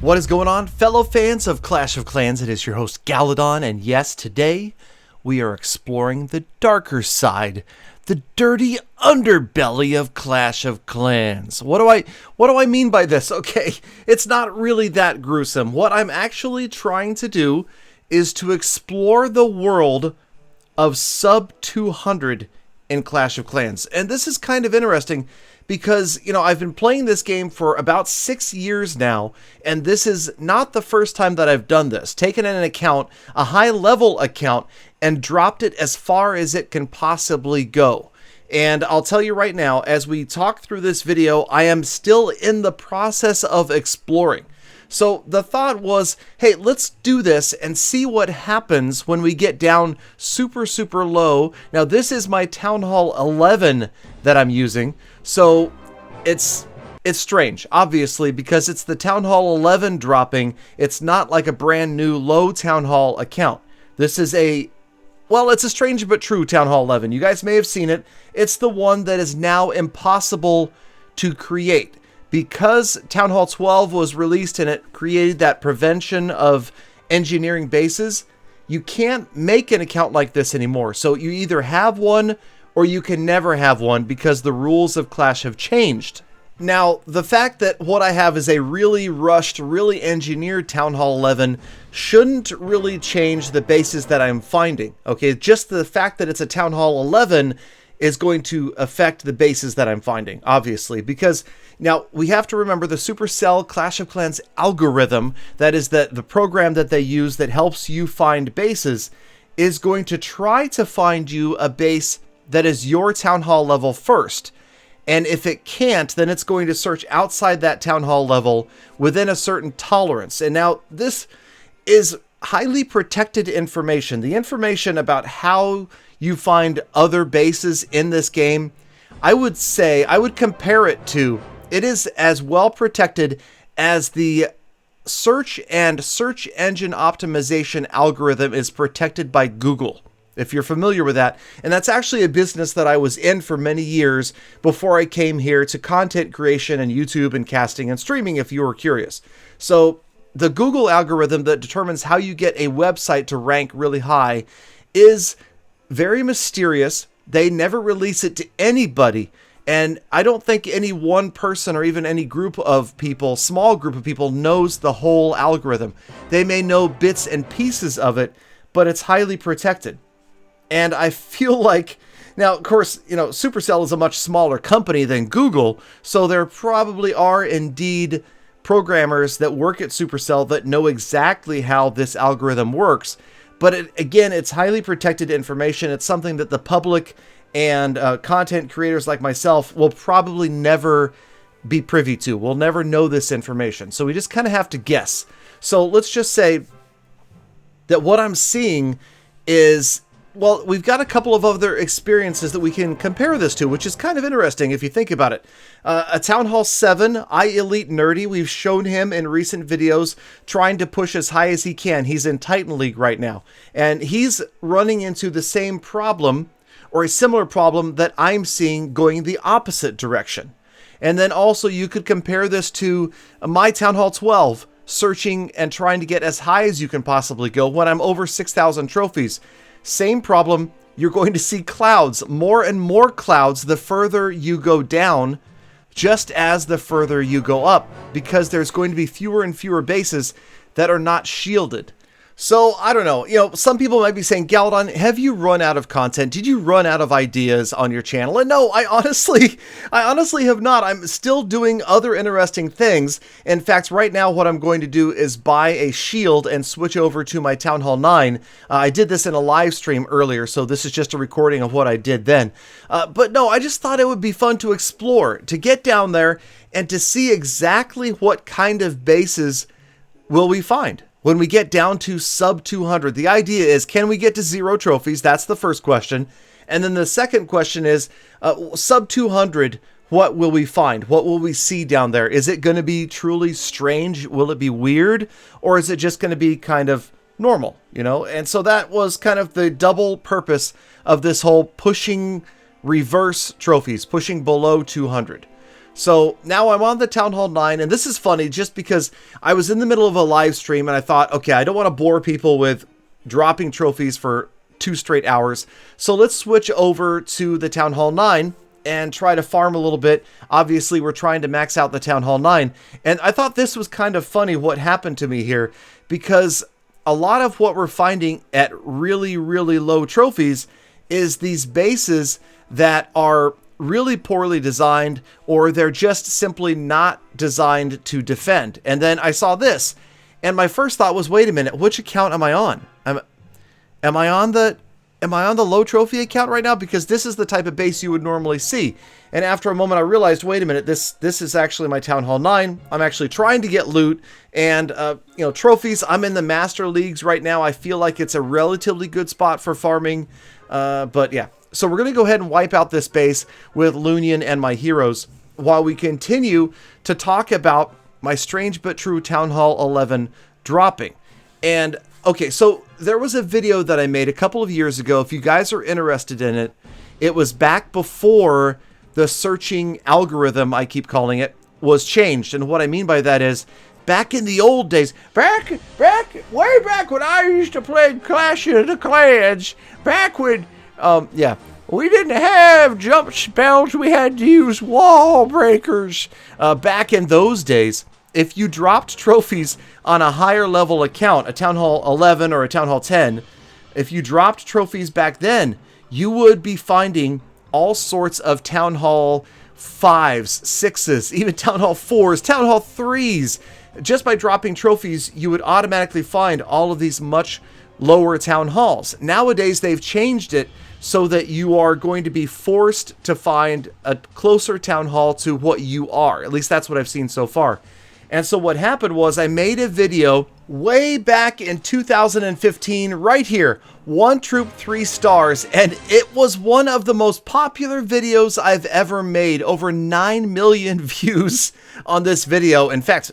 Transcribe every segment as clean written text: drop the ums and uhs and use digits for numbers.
What is going on, fellow fans of Clash of Clans? It is your host Galadon, and yes, today we are exploring the darker side, the dirty underbelly of Clash of Clans. What do I mean by this? Okay, it's not really that gruesome. What I'm actually trying to do is to explore the world of sub 200 in Clash of Clans. And this is kind of interesting because, I've been playing this game for about 6 years now, and this is not the first time that I've done this. Taken an account, a high-level account, and dropped it as far as it can possibly go. And I'll tell you right now, as we talk through this video, I am still in the process of exploring. So the thought was, hey, let's do this and see what happens when we get down super, super low. Now, this is my Town Hall 11 that I'm using. So it's strange, obviously, because it's the Town Hall 11 dropping. It's not like a brand new low Town Hall account. This is it's a strange but true Town Hall 11. You guys may have seen it. It's the one that is now impossible to create. Because Town Hall 12 was released and it created that prevention of engineering bases, you can't make an account like this anymore. So you either have one or you can never have one because the rules of Clash have changed. Now, the fact that what I have is a really rushed, really engineered Town Hall 11 shouldn't really change the bases that I'm finding. Okay, just the fact that it's a Town Hall 11 is going to affect the bases that I'm finding, obviously, because now we have to remember the Supercell Clash of Clans algorithm, that is the program that they use that helps you find bases, is going to try to find you a base that is your Town Hall level first. And if it can't, then it's going to search outside that Town Hall level within a certain tolerance. And now this is highly protected information. The information about how you find other bases in this game, I would compare it to, it is as well protected as the search and search engine optimization algorithm is protected by Google, if you're familiar with that. And that's actually a business that I was in for many years before I came here to content creation and YouTube and casting and streaming, if you were curious. So the Google algorithm that determines how you get a website to rank really high is very mysterious. They never release it to anybody. And I don't think any one person or even any group of people, small group of people, knows the whole algorithm. They may know bits and pieces of it, but it's highly protected. And I feel like, now, of course, Supercell is a much smaller company than Google, so there probably are indeed programmers that work at Supercell that know exactly how this algorithm works. But again, it's highly protected information. It's something that the public and content creators like myself will probably never be privy to. We'll never know this information. So we just kind of have to guess. So let's just say that what I'm seeing is, well, we've got a couple of other experiences that we can compare this to, which is kind of interesting if you think about it. A Town Hall 7, Elite Nerdy, we've shown him in recent videos trying to push as high as he can. He's in Titan League right now, and he's running into the same problem, or a similar problem, that I'm seeing going the opposite direction. And then also you could compare this to my Town Hall 12, searching and trying to get as high as you can possibly go when I'm over 6,000 trophies. Same problem. You're going to see clouds, more and more clouds the further you go down, just as the further you go up, because there's going to be fewer and fewer bases that are not shielded. So, I don't know, some people might be saying, Galadon, have you run out of content? Did you run out of ideas on your channel? And no, I honestly have not. I'm still doing other interesting things. In fact, right now, what I'm going to do is buy a shield and switch over to my Town Hall 9. I did this in a live stream earlier, so this is just a recording of what I did then. But no, I just thought it would be fun to explore, to get down there and to see exactly what kind of bases will we find when we get down to sub 200. The idea is, can we get to 0 trophies? That's the first question. And then the second question is, sub 200, what will we find? What will we see down there? Is it going to be truly strange? Will it be weird? Or is it just going to be kind of normal, And so that was kind of the double purpose of this whole pushing reverse trophies, pushing below 200. So now I'm on the Town Hall 9, and this is funny just because I was in the middle of a live stream and I thought, okay, I don't want to bore people with dropping trophies for 2 straight hours. So let's switch over to the Town Hall 9 and try to farm a little bit. Obviously, we're trying to max out the Town Hall 9. And I thought this was kind of funny what happened to me here, because a lot of what we're finding at really, really low trophies is these bases that are really poorly designed, or they're just simply not designed to defend. And then I saw this, and my first thought was, wait a minute, which account am I on? Am I on the low trophy account right now? Because this is the type of base you would normally see. And after a moment, I realized, wait a minute, this is actually my Town Hall 9. I'm actually trying to get loot and trophies. I'm in the Master Leagues right now. I feel like it's a relatively good spot for farming. But yeah. So we're going to go ahead and wipe out this base with Lunian and my heroes while we continue to talk about my strange but true Town Hall 11 dropping. And okay, so there was a video that I made a couple of years ago. If you guys are interested in it, it was back before the searching algorithm, I keep calling it, was changed. And what I mean by that is, back in the old days, way back when I used to play Clash of the Clans, back when we didn't have jump spells. We had to use wall breakers. Back in those days, if you dropped trophies on a higher level account, a Town Hall 11 or a Town Hall 10, if you dropped trophies back then, you would be finding all sorts of Town Hall 5s, 6s, even Town Hall 4s, Town Hall 3s. Just by dropping trophies, you would automatically find all of these much lower town halls. Nowadays, they've changed it so that you are going to be forced to find a closer town hall to what you are. At least that's what I've seen so far. And so what happened was I made a video way back in 2015 right here, 1 troop 3 stars, and it was one of the most popular videos I've ever made. Over 9 million views on this video. In fact,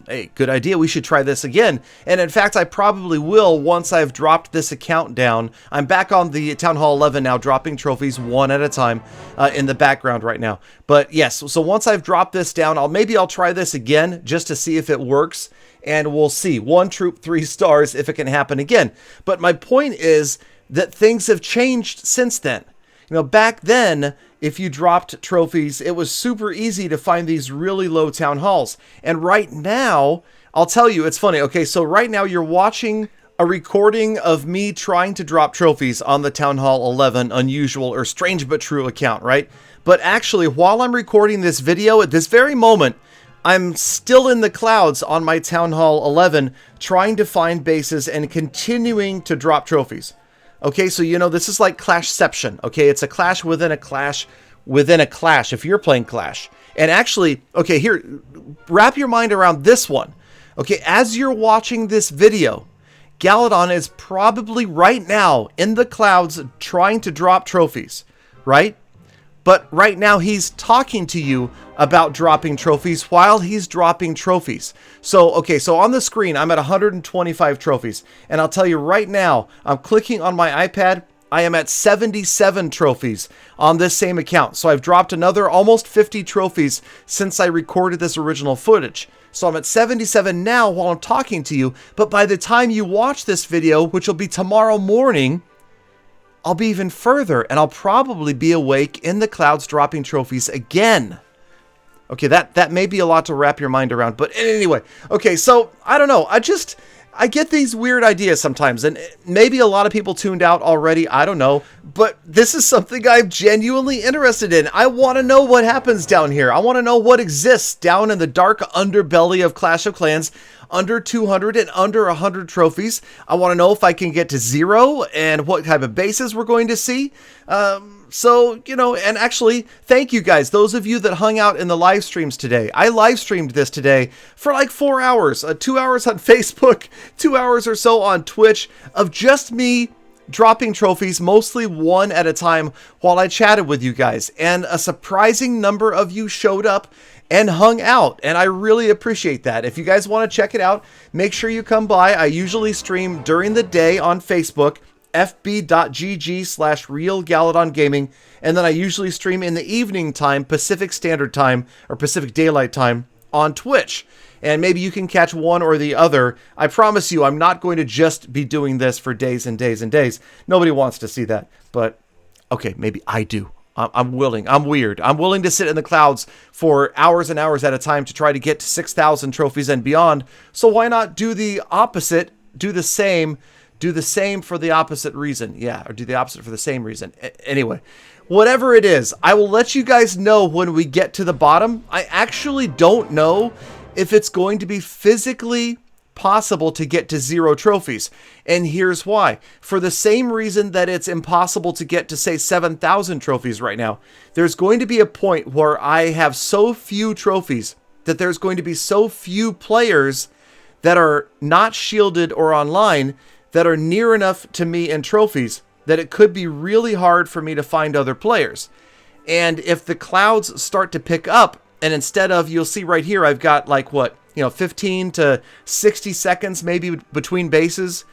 hey, good idea, we should try this again. And in fact, I probably will once I've dropped this account down. I'm back on the Town Hall 11 now, dropping trophies one at a time in the background right now. But yes, so once I've dropped this down, maybe I'll try this again just to see if it works. And we'll see. 1 troop 3 stars if it can happen again. But my point is that things have changed since then. You know, back then, if you dropped trophies, it was super easy to find these really low town halls. And right now, I'll tell you, it's funny. Okay, so right now you're watching a recording of me trying to drop trophies on the Town Hall 11 unusual or strange but true account, right? But actually, while I'm recording this video at this very moment, I'm still in the clouds on my Town Hall 11 trying to find bases and continuing to drop trophies. Okay, so this is like Clashception. Okay, it's a clash within a clash within a clash if you're playing Clash. And actually, okay, here, wrap your mind around this one. Okay, as you're watching this video, Galadon is probably right now in the clouds trying to drop trophies, right? But right now he's talking to you about dropping trophies while he's dropping trophies. So, okay, so on the screen, I'm at 125 trophies. And I'll tell you right now, I'm clicking on my iPad. I am at 77 trophies on this same account. So I've dropped another almost 50 trophies since I recorded this original footage. So I'm at 77 now while I'm talking to you. But by the time you watch this video, which will be tomorrow morning, I'll be even further, and I'll probably be awake in the clouds dropping trophies again. Okay, that may be a lot to wrap your mind around, but anyway. Okay, so, I don't know. I get these weird ideas sometimes, and maybe a lot of people tuned out already. I don't know, but this is something I'm genuinely interested in. I want to know what happens down here. I want to know what exists down in the dark underbelly of Clash of Clans, under 200 and under 100 trophies. I want to know if I can get to 0 and what type of bases we're going to see. So, and actually, thank you guys, those of you that hung out in the live streams today. I live streamed this today for like 4 hours, 2 hours on Facebook, 2 hours or so on Twitch of just me dropping trophies, mostly one at a time, while I chatted with you guys. And a surprising number of you showed up and hung out, and I really appreciate that. If you guys want to check it out, make sure you come by. I usually stream during the day on Facebook fb.gg/realgaladongaming, and then I usually stream in the evening time, Pacific Standard Time, or Pacific Daylight Time, on Twitch. And maybe you can catch one or the other. I promise you, I'm not going to just be doing this for days and days and days. Nobody wants to see that, but okay, maybe I do. I'm willing. I'm weird. I'm willing to sit in the clouds for hours and hours at a time to try to get to 6,000 trophies and beyond. So why not do the opposite, do the same for the opposite reason. Yeah, or do the opposite for the same reason. Anyway, whatever it is, I will let you guys know when we get to the bottom. I actually don't know if it's going to be physically possible to get to 0 trophies. And here's why. For the same reason that it's impossible to get to, say, 7,000 trophies right now, there's going to be a point where I have so few trophies that there's going to be so few players that are not shielded or online that are near enough to me in trophies that it could be really hard for me to find other players. And if the clouds start to pick up, and instead of, you'll see right here, I've got like 15 to 60 seconds maybe between bases.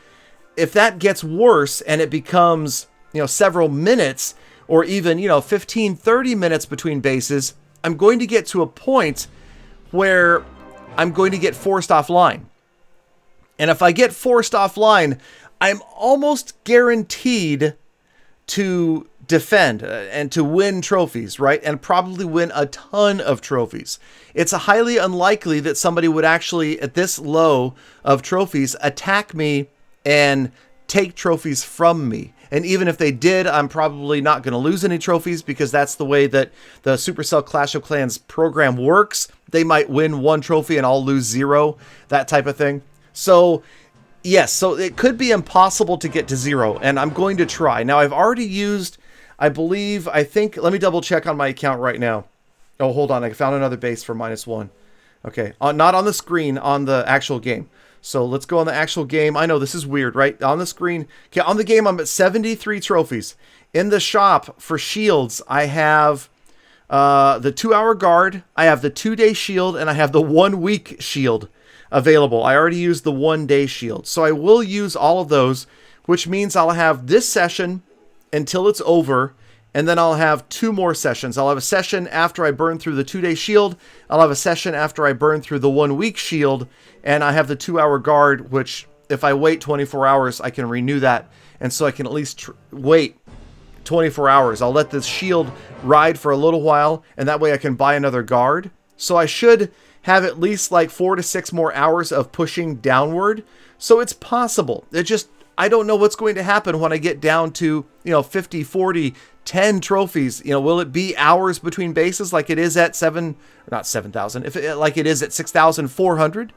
If that gets worse and it becomes, several minutes or even, 15, 30 minutes between bases, I'm going to get to a point where I'm going to get forced offline. And if I get forced offline, I'm almost guaranteed to defend and to win trophies, right? And probably win a ton of trophies. It's highly unlikely that somebody would actually, at this low of trophies, attack me and take trophies from me. And even if they did, I'm probably not going to lose any trophies because that's the way that the Supercell Clash of Clans program works. They might win 1 trophy and I'll lose 0, that type of thing. So yes, so it could be impossible to get to 0, and I'm going to try. Now, I've already used, I think, let me double check on my account right now. Oh, hold on, I found another base for -1. Okay, not on the screen, on the actual game. So let's go on the actual game. I know this is weird, right? On the screen, okay, on the game, I'm at 73 trophies. In the shop for shields, I have the 2-hour guard, I have the 2-day shield, and I have the 1-week shield available. I already used the 1-day shield. So I will use all of those, which means I'll have this session until it's over, and then I'll have 2 more sessions. I'll have a session after I burn through the 2-day shield. I'll have a session after I burn through the 1-week shield, and I have the 2-hour guard, which if I wait 24 hours, I can renew that. And so I can at least wait 24 hours. I'll let this shield ride for a little while, and that way I can buy another guard. So I should have at least like 4 to 6 more hours of pushing downward. So it's possible. I don't know what's going to happen when I get down to, 50, 40, 10 trophies. Will it be hours between bases like it is at 7,000, like it is at 6,400?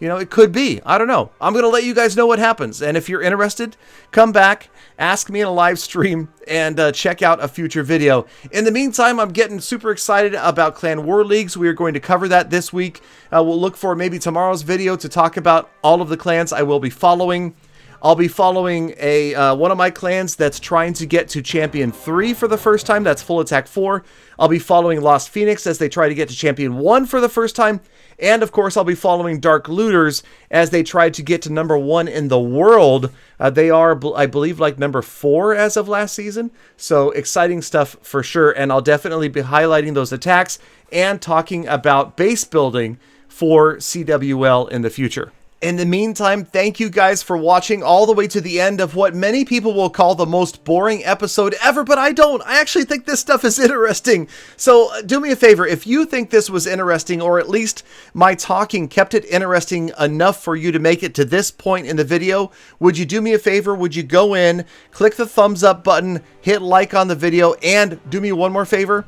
It could be. I don't know. I'm going to let you guys know what happens. And if you're interested, come back, ask me in a live stream, and check out a future video. In the meantime, I'm getting super excited about Clan War Leagues. We are going to cover that this week. We'll look for maybe tomorrow's video to talk about all of the clans I will be following. I'll be following one of my clans that's trying to get to Champion 3 for the first time. That's Full Attack 4. I'll be following Lost Phoenix as they try to get to Champion 1 for the first time. And, of course, I'll be following Dark Looters as they try to get to #1 in the world. They are, I believe, like #4 as of last season. So, exciting stuff for sure. And I'll definitely be highlighting those attacks and talking about base building for CWL in the future. In the meantime, thank you guys for watching all the way to the end of what many people will call the most boring episode ever, but I don't. I actually think this stuff is interesting. So do me a favor, if you think this was interesting, or at least my talking kept it interesting enough for you to make it to this point in the video, would you do me a favor? Would you go in, click the thumbs up button, hit like on the video, and do me one more favor?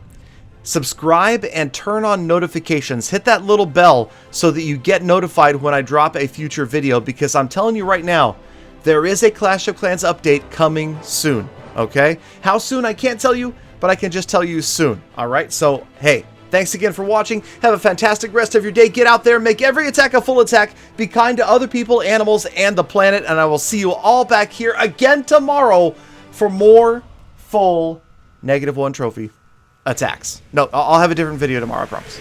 Subscribe and turn on notifications. Hit that little bell so that you get notified when I drop a future video, because I'm telling you right now, there is a Clash of Clans update coming soon, okay? How soon, I can't tell you, but I can just tell you soon, all right? So, hey, thanks again for watching. Have a fantastic rest of your day. Get out there, make every attack a full attack, be kind to other people, animals, and the planet, and I will see you all back here again tomorrow for more full -1 trophy attacks. No, I'll have a different video tomorrow, I promise.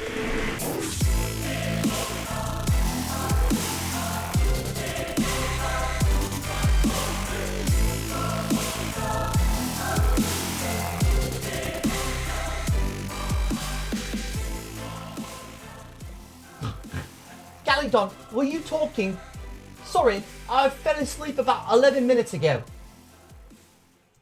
Galadon, were you talking? Sorry, I fell asleep about 11 minutes ago.